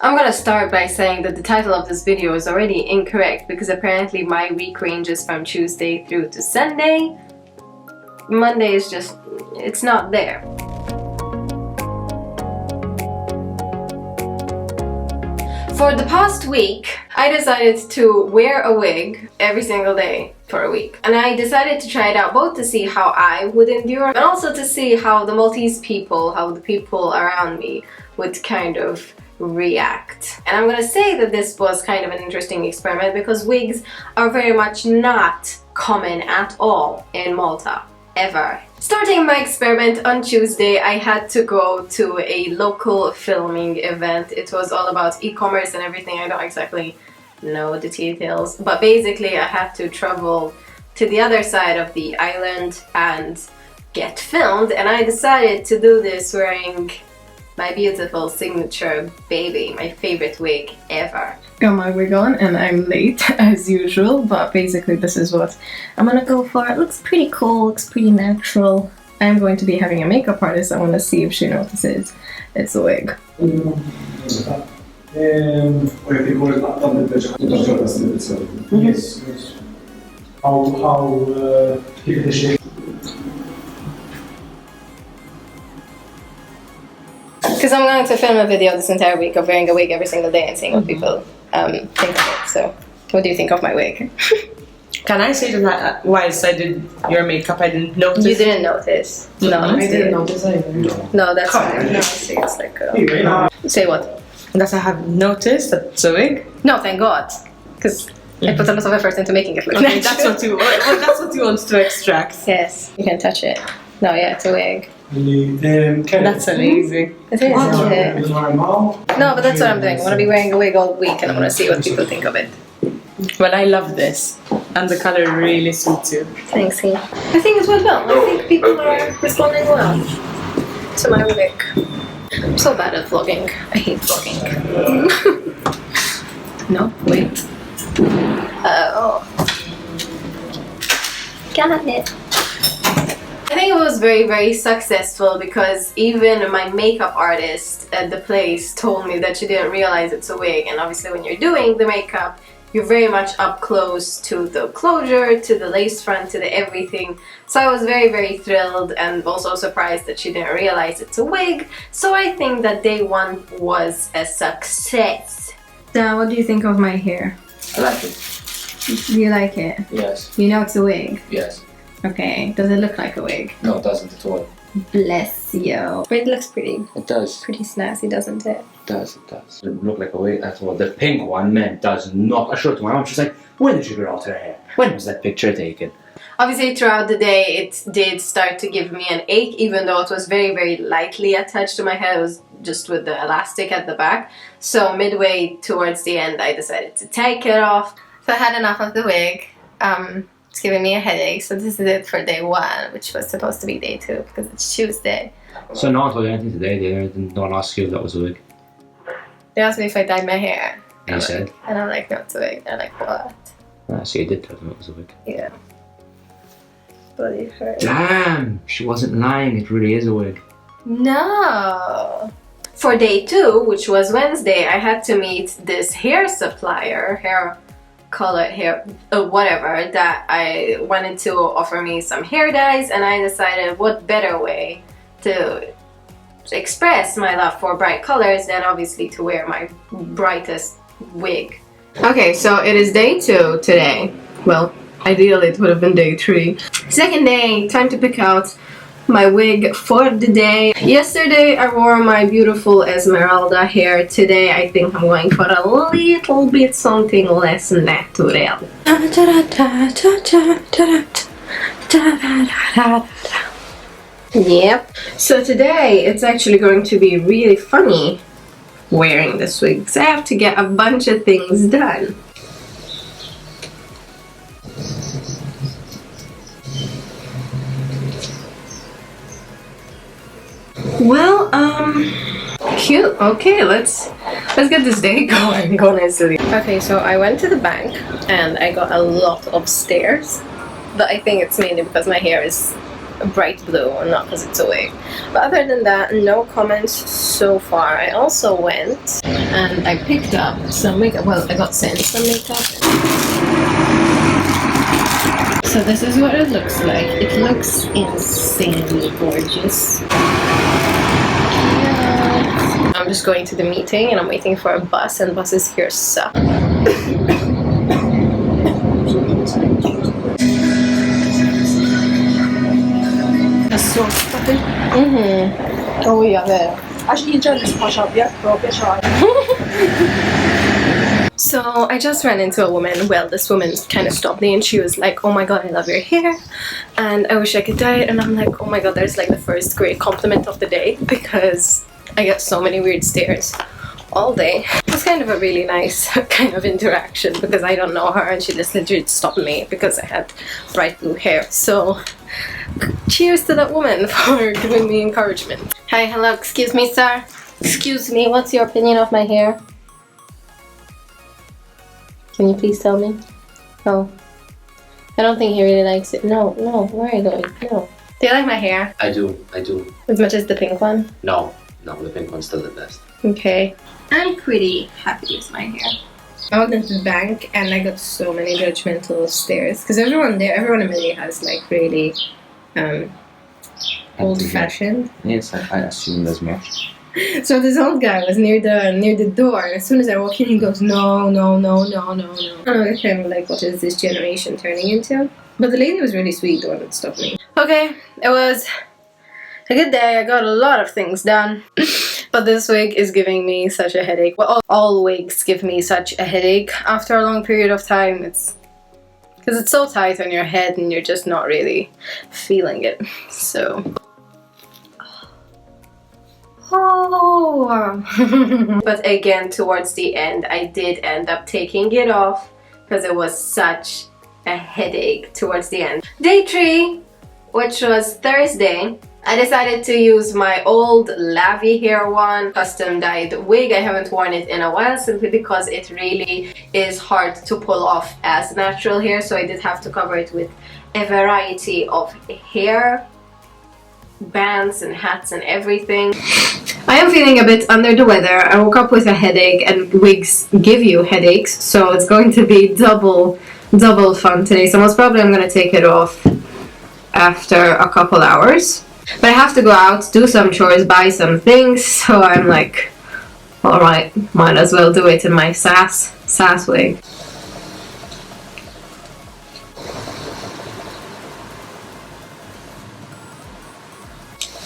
I'm gonna start by saying that the title of this video is already incorrect because apparently my week ranges from Tuesday through to Sunday. Monday is just, it's not there. For the past week, I decided to wear a wig every single day for a week. And I decided to try it out both to see how I would endure and also to see how the Maltese people, how the people around me would kind of react. And I'm gonna say that this was kind of an interesting experiment because wigs are very much not common at all in Malta, ever. Starting my experiment on Tuesday, I had to go to a local filming event. It was all about e-commerce and everything. I don't exactly know the details, but basically I had to travel to the other side of the island and get filmed, and I decided to do this wearing my beautiful signature baby, my favorite wig ever. Got my wig on and I'm late as usual, but basically this is what I'm gonna go for. It looks pretty cool, looks pretty natural. I'm going to be having a makeup artist. I want to see if she notices it's a wig. Yes. How Because I'm going to film a video this entire week of wearing a wig every single day and seeing what people think of it. So, what do you think of my wig? Can I say that whilst I did your makeup, I didn't notice? You didn't notice? No, I didn't notice either. No, that's fine. No, see, it's like a... Say what? That I have noticed that it's a wig? No, thank God. Because I put a lot of effort into making it look Okay, natural. that's what you want to extract. Yes, you can touch it. No, yeah, it's a wig. That's amazing. It is, isn't it? No, but that's what I'm doing. I'm going to be wearing a wig all week and I'm going to see what people think of it. Well, I love this. And the color really suits you. Thanks, Cini. I think it went well. I think people are responding well to my wig. I'm so bad at vlogging. I hate vlogging. No, wait. Oh. Got it. I think it was very, very successful because even my makeup artist at the place told me that she didn't realize it's a wig, and obviously when you're doing the makeup you're very much up close to the closure, to the lace front, to the everything. So I was very, very thrilled and also surprised that she didn't realize it's a wig. So I think that day one was a success. Dan, what do you think of my hair? I like it. Do you like it? Yes. You know it's a wig? Yes. Okay, does it look like a wig? No, it doesn't at all. Bless you. But it looks pretty. It does. Pretty snazzy, doesn't it? It does. It does. It doesn't look like a wig at all. The pink one, man, does not. I showed it to my mom. She's like, when did you grow out her hair? When was that picture taken? Obviously throughout the day it did start to give me an ache, even though it was very, very lightly attached to my head. It was just with the elastic at the back. So midway towards the end I decided to take it off. So I had enough of the wig. It's giving me a headache, so this is it for day one, which was supposed to be day two because it's Tuesday. So no one told you anything today, did no one ask you if that was a wig? They asked me if I dyed my hair. And you said? And I'm like, no, it's a wig. They're like, what? Ah, so you did tell them it was a wig. Yeah. Bloody hurt. Damn! She wasn't lying, it really is a wig. No! For day two, which was Wednesday, I had to meet this hair supplier, hair whatever, that I wanted to offer me some hair dyes, and I decided what better way to express my love for bright colors than obviously to wear my brightest wig. Okay, so it is day two today. Well, ideally it would have been day three. Second day, time to pick out my wig for the day. Yesterday I wore my beautiful Esmeralda hair. Today I think I'm going for a little bit something less natural. Yep. So today it's actually going to be really funny wearing this wig because I have to get a bunch of things done. Well, cute. Okay, let's get this day going, honestly. Okay, so I went to the bank and I got a lot of stairs, but I think it's mainly because my hair is a bright blue and not because it's a wig. But other than that, no comments so far. I also went and I picked up some makeup. Well, I got sent some makeup. So this is what it looks like. It looks insanely gorgeous. I'm just going to the meeting and I'm waiting for a bus, and buses here suck. Oh ja, vero. So I just ran into a woman. Well, this woman kind of stopped me and she was like, oh my god, I love your hair and I wish I could dye it. And I'm like, oh my god, that's like the first great compliment of the day, because I get so many weird stares all day. It was kind of a really nice kind of interaction because I don't know her and she just literally stopped me because I had bright blue hair. So cheers to that woman for giving me encouragement. Hi, hello, excuse me, sir. Excuse me, what's your opinion of my hair? Can you please tell me? Oh. I don't think he really likes it. No, no, where are you going? No. Do you like my hair? I do, I do. As much as the pink one? No, no, the pink one's still the best. Okay. I'm pretty happy with my hair. I went into the bank and I got so many judgmental stares because everyone there, everyone in Millie has like really old-fashioned. Yes, I assume as much. So this old guy was near the door, and as soon as I walk in, he goes, no, no, no, no, no, no. And I was kind of like, what is this generation turning into? But the lady was really sweet, the one that stopped me. Okay, it was a good day. I got a lot of things done. But this wig is giving me such a headache. Well, all wigs give me such a headache after a long period of time. It's because it's so tight on your head and you're just not really feeling it. So... oh. But again, towards the end, I did end up taking it off because it was such a headache towards the end. Day 3, which was Thursday, I decided to use my old Lavi hair one, custom dyed wig. I haven't worn it in a while simply because it really is hard to pull off as natural hair, so I did have to cover it with a variety of hair bands and hats and everything. I am feeling a bit under the weather. I woke up with a headache, and wigs give you headaches, so it's going to be double fun today. So most probably I'm going to take it off after a couple hours. But I have to go out, do some chores, buy some things, so I'm like, alright, might as well do it in my sass wig.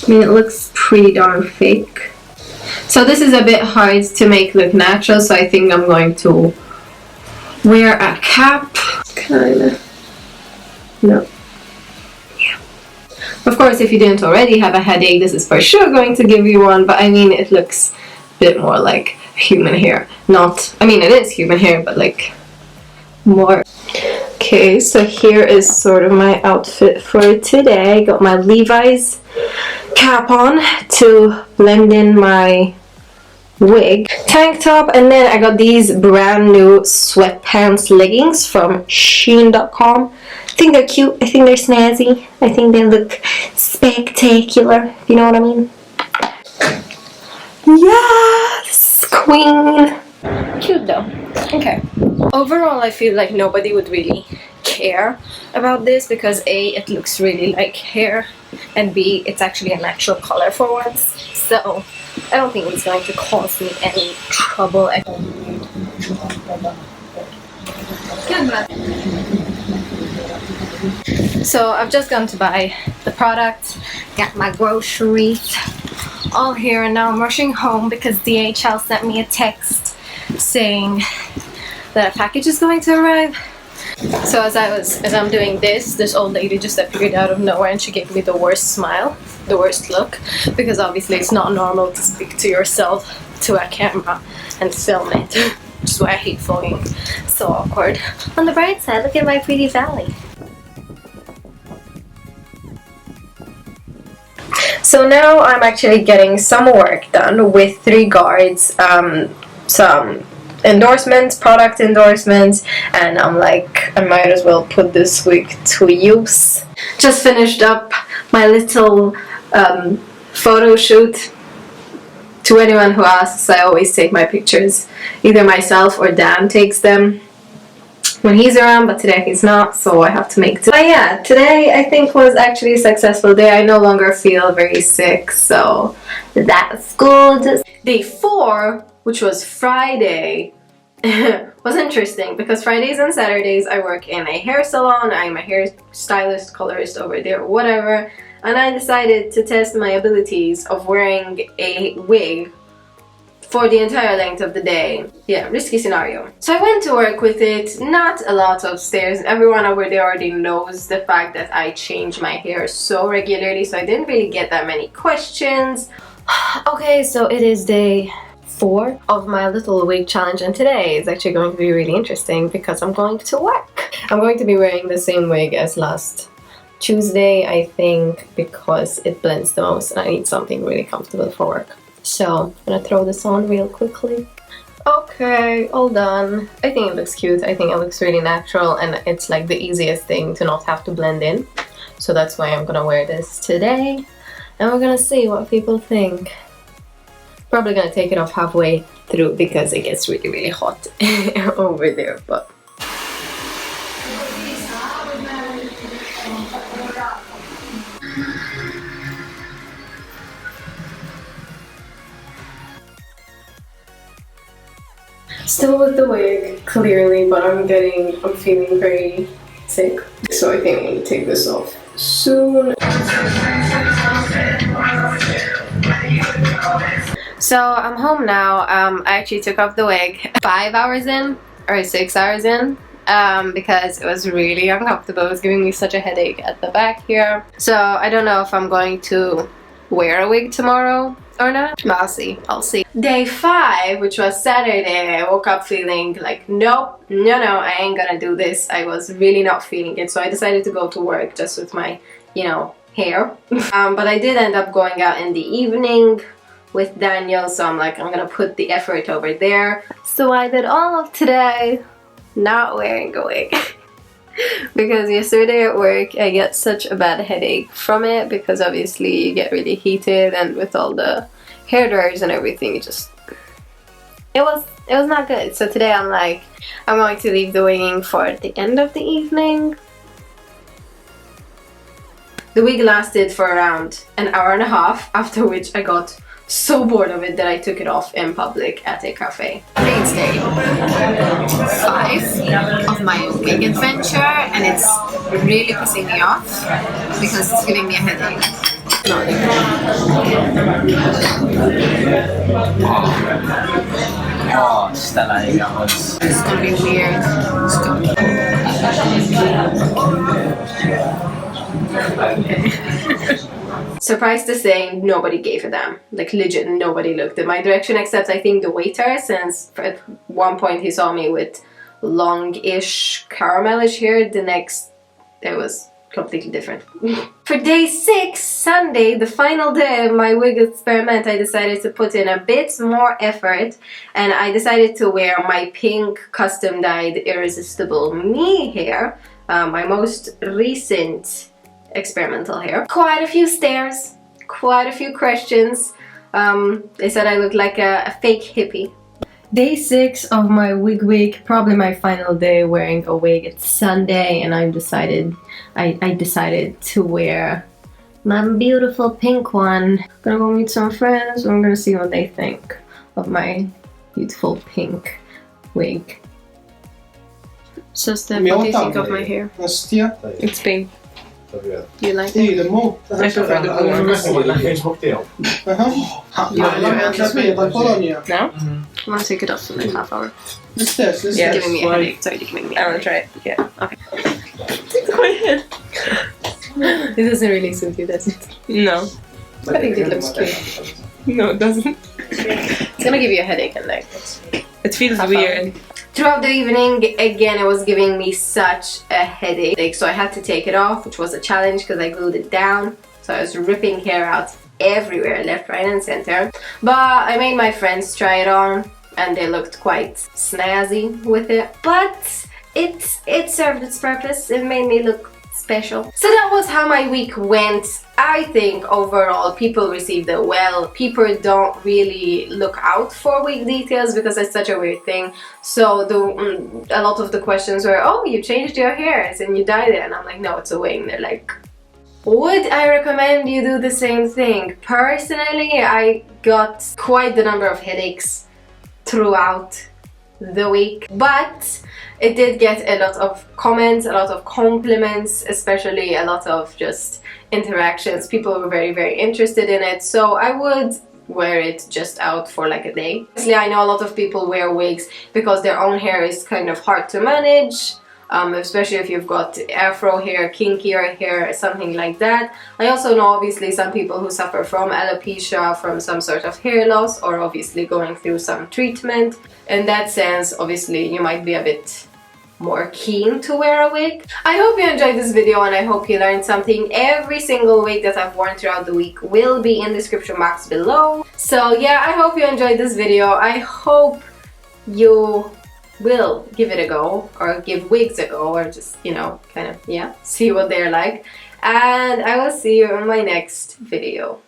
I mean, it looks pretty darn fake. So this is a bit hard to make look natural, so I think I'm going to wear a cap. Kinda. No. Yeah. Of course, if you didn't already have a headache, this is for sure going to give you one, but I mean, it looks a bit more like human hair. Not, I mean, it is human hair, but like more. Okay, so here is sort of my outfit for today. I got my Levi's cap on to blend in my wig, tank top, and then I got these brand new sweatpants leggings from Shein.com. I think they're cute, I think they're snazzy, I think they look spectacular, if you know what I mean. Yes, queen. Cute though. Okay. Overall, I feel like nobody would really care about this because A, it looks really like hair, and B, it's actually a natural color for once. So I don't think it's going to cause me any trouble. So I've just gone to buy the product, got my groceries all here, and now I'm rushing home because DHL sent me a text saying that a package is going to arrive. So as I'm doing this old lady just appeared out of nowhere and she gave me the worst smile, the worst look, because obviously it's not normal to speak to yourself to a camera and film it, which is why I hate vlogging. So awkward. On the bright side, look at my pretty valley. So now I'm actually getting some work done with 3 guards, some endorsements, product endorsements, and I'm like, I might as well put this wig to use. Just finished up my little photo shoot. To anyone who asks, I always take my pictures. Either myself or Dan takes them when he's around, but today he's not, so I have to make do. But yeah, today I think was actually a successful day. I no longer feel very sick, so that's good. Day 4, which was Friday, was interesting because Fridays and Saturdays I work in a hair salon. I'm a hairstylist, colorist over there, whatever. And I decided to test my abilities of wearing a wig for the entire length of the day. Yeah, risky scenario. So I went to work with it, not a lot of stairs. Everyone over there already knows the fact that I change my hair so regularly, so I didn't really get that many questions. Okay, so it is day 4 of my little wig challenge, and today is actually going to be really interesting because I'm going to work. I'm going to be wearing the same wig as last Tuesday, I think, because it blends the most and I need something really comfortable for work. So I'm gonna throw this on real quickly. Okay, all done. I think it looks cute. I think it looks really natural, and it's like the easiest thing to not have to blend in. So that's why I'm gonna wear this today, and we're gonna see what people think. Probably gonna take it off halfway through because it gets really, really hot over there, but still with the wig, clearly, but I'm feeling very sick. So I think I'm gonna take this off soon. So I'm home now. I actually took off the wig 5 hours in, or 6 hours in, because it was really uncomfortable. It was giving me such a headache at the back here. So I don't know if I'm going to wear a wig tomorrow or not, but I'll see. Day 5, which was Saturday, I woke up feeling like, nope, no, I ain't gonna do this. I was really not feeling it, so I decided to go to work just with my, you know, hair. But I did end up going out in the evening with Daniel, so I'm like, I'm gonna put the effort over there. So I did all of today not wearing a wig. Because yesterday at work I get such a bad headache from it, because obviously you get really heated, and with all the hair dryers and everything, it was not good. So today I'm like, I'm going to leave the wigging for the end of the evening. The wig lasted for around an hour and a half, after which I got so bored of it that I took it off in public at a cafe. It's day 5 of my wig adventure, and it's really pissing me off because it's giving me a headache. No, Oh, Stella, that was... it's gonna be weird. Surprised to say, nobody gave a damn. Like, legit, nobody looked in my direction except I think the waiter, since at one point he saw me with long-ish caramelish hair. The next, it was completely different. For day 6, Sunday, the final day of my wig experiment, I decided to put in a bit more effort, and I decided to wear my pink custom-dyed Irresistible Me hair, my most recent experimental hair. Quite a few stares, quite a few questions. They said I look like a fake hippie. Day 6 of my wig week, probably my final day wearing a wig. It's Sunday, and I decided to wear my beautiful pink one. I'm gonna go meet some friends, and I'm gonna see what they think of my beautiful pink wig. So Steph, what do you think of my hair? It's pink. You like it? I prefer the blue one. No? I want to take it off in like half hour. It's giving me a headache. It's already giving me a headache. I want to try it. Yeah. Okay. Take my head. It doesn't really suit you, does it? No. I think it looks cute. No, it doesn't. It's gonna give you a headache in like It feels weird. Throughout the evening, again, it was giving me such a headache, so I had to take it off, which was a challenge because I glued it down. So I was ripping hair out everywhere, left, right, and center. But I made my friends try it on, and they looked quite snazzy with it. But it served its purpose. It made me look special. So that was how my week went. I think overall people received it well. People don't really look out for wig details because it's such a weird thing. So a lot of the questions were, oh, you changed your hairs and you dyed it, and I'm like, no, it's a wig. And they're like, would I recommend you do the same thing? Personally, I got quite the number of headaches throughout the week, but it did get a lot of comments, a lot of compliments, especially a lot of just interactions. People were very, very interested in it, so I would wear it just out for like a day. Obviously, I know a lot of people wear wigs because their own hair is kind of hard to manage, especially if you've got afro hair, kinkier hair, something like that. I also know obviously some people who suffer from alopecia, from some sort of hair loss, or obviously going through some treatment. In that sense, obviously you might be a bit more keen to wear a wig. I hope you enjoyed this video and I hope you learned something. Every single wig that I've worn throughout the week will be in the description box below. So yeah, I hope you enjoyed this video. I hope you will give it a go, or give wigs a go, or just, you know, kind of, yeah, see what they're like. And I will see you in my next video.